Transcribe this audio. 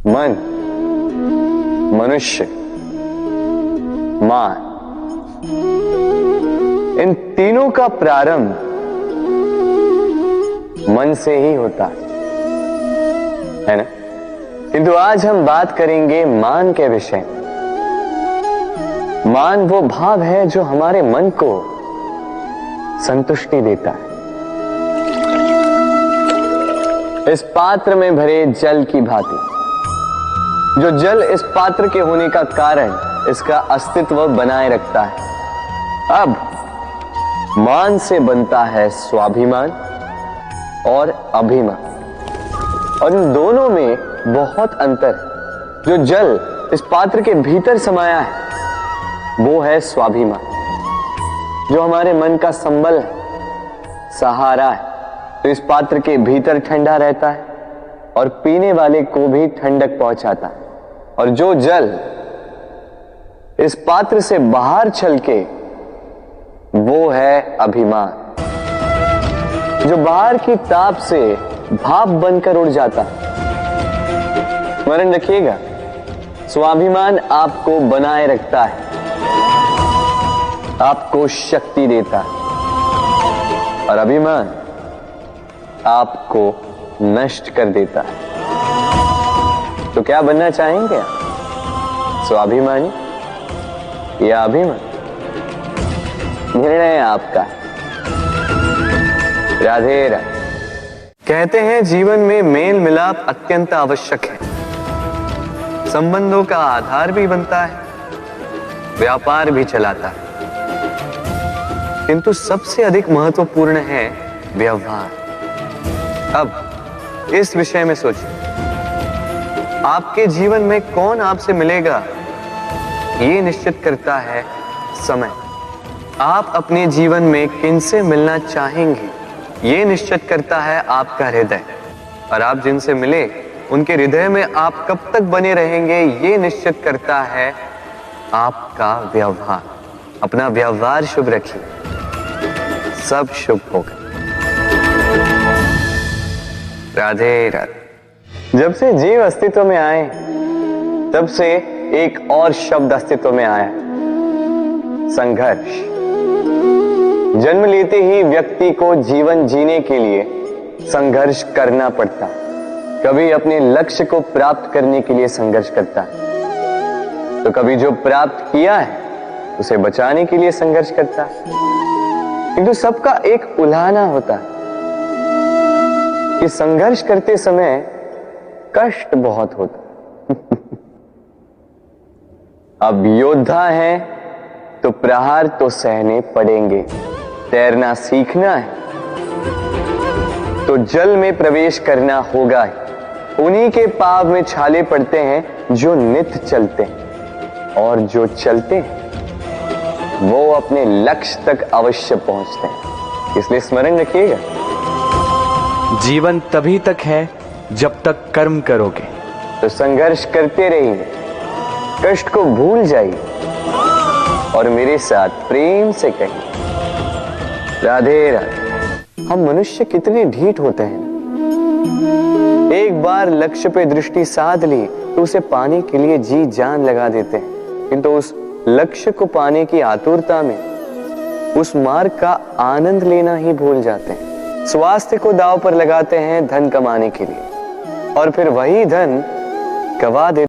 मन, मनुष्य, मान, इन तीनों का प्रारंभ मन से ही होता है ना। किंतु आज हम बात करेंगे मान के विषय। मान वो भाव है जो हमारे मन को संतुष्टि देता है। इस पात्र में भरे जल की भांति, जो जल इस पात्र के होने का कारण इसका अस्तित्व बनाए रखता है। अब मान से बनता है स्वाभिमान और अभिमान, और इन दोनों में बहुत अंतर है। जो जल इस पात्र के भीतर समाया है वो है स्वाभिमान, जो हमारे मन का संबल है, सहारा है। तो इस पात्र के भीतर ठंडा रहता है और पीने वाले को भी ठंडक पहुंचाता है। और जो जल इस पात्र से बाहर छलके वो है अभिमान, जो बाहर की ताप से भाप बनकर उड़ जाता है। स्मरण रखिएगा, स्वाभिमान आपको बनाए रखता है, आपको शक्ति देता है, और अभिमान आपको नष्ट कर देता है। तो क्या बनना चाहेंगे आप, स्वाभिमानी या अभिमान? निर्णय आपका। राधे राधे। कहते हैं जीवन में मेल मिलाप अत्यंत आवश्यक है, संबंधों का आधार भी बनता है, व्यापार भी चलाता है, किंतु सबसे अधिक महत्वपूर्ण है व्यवहार। अब इस विषय में सोचिए, आपके जीवन में कौन आपसे मिलेगा ये निश्चित करता है समय। आप अपने जीवन में किनसे मिलना चाहेंगे ये निश्चित करता है आपका हृदय, और आप जिनसे मिले उनके हृदय में आप कब तक बने रहेंगे ये निश्चित करता है आपका व्यवहार। अपना व्यवहार शुभ रखिए, सब शुभ होगा। राधे राधे। जब से जीव अस्तित्व में आए तब से एक और शब्द अस्तित्व में आया, संघर्ष। जन्म लेते ही व्यक्ति को जीवन जीने के लिए संघर्ष करना पड़ता है। कभी अपने लक्ष्य को प्राप्त करने के लिए संघर्ष करता है, तो कभी जो प्राप्त किया है उसे बचाने के लिए संघर्ष करता है। किंतु सबका एक उल्हाना होता है कि संघर्ष करते समय कष्ट बहुत होता। अब योद्धा है तो प्रहार तो सहने पड़ेंगे। तैरना सीखना है तो जल में प्रवेश करना होगा ही। उन्हीं के पाव में छाले पड़ते हैं जो नित्य चलते हैं, और जो चलते हैं वो अपने लक्ष्य तक अवश्य पहुंचते हैं। इसलिए स्मरण रखिएगा, जीवन तभी तक है जब तक कर्म करोगे। तो संघर्ष करते रहिए, कष्ट को भूल जाइए और मेरे साथ प्रेम से कहिए राधे राधे। हम मनुष्य कितने ढीठ होते हैं। एक बार लक्ष्य पे दृष्टि साध ली तो उसे पाने के लिए जी जान लगा देते हैं, किंतु उस लक्ष्य को पाने की आतुरता में उस मार्ग का आनंद लेना ही भूल जाते हैं। स्वास्थ्य को दांव पर लगाते हैं धन कमाने के लिए, और फिर वही धन गवा देते